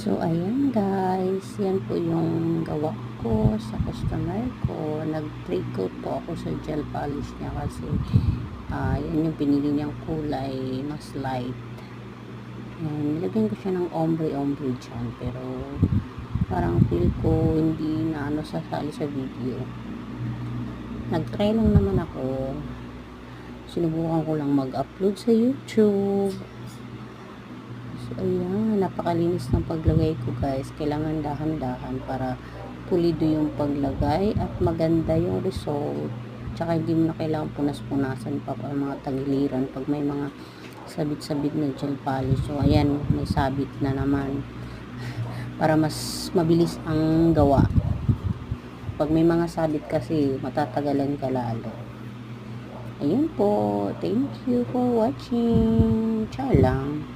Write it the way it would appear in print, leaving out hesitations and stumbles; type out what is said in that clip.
So, ayan guys, yan po yung gawa ko sa customer ko. Nag-trade coat po ako sa gel polish niya kasi yan yung pinili niyang kulay, mas light. Yan, nilagyan ko siya ng ombre dyan, pero parang feel ko hindi na sasali sa video. Nag-try lang naman ako. Sinubukan ko lang mag-upload sa YouTube. So, ayan, napakalinis ng paglagay ko guys. Kailangan dahan-dahan para pulido yung paglagay at maganda yung result. Tsaka hindi mo na kailangan punas-punasan pa para mga tagiliran pag may mga sabit-sabit na gel polish. So, ayan, may sabit na naman para mas mabilis ang gawa. Pag may mga sabit kasi, matatagalan ka lalo. Ayun po. Thank you for watching. Ciao lang.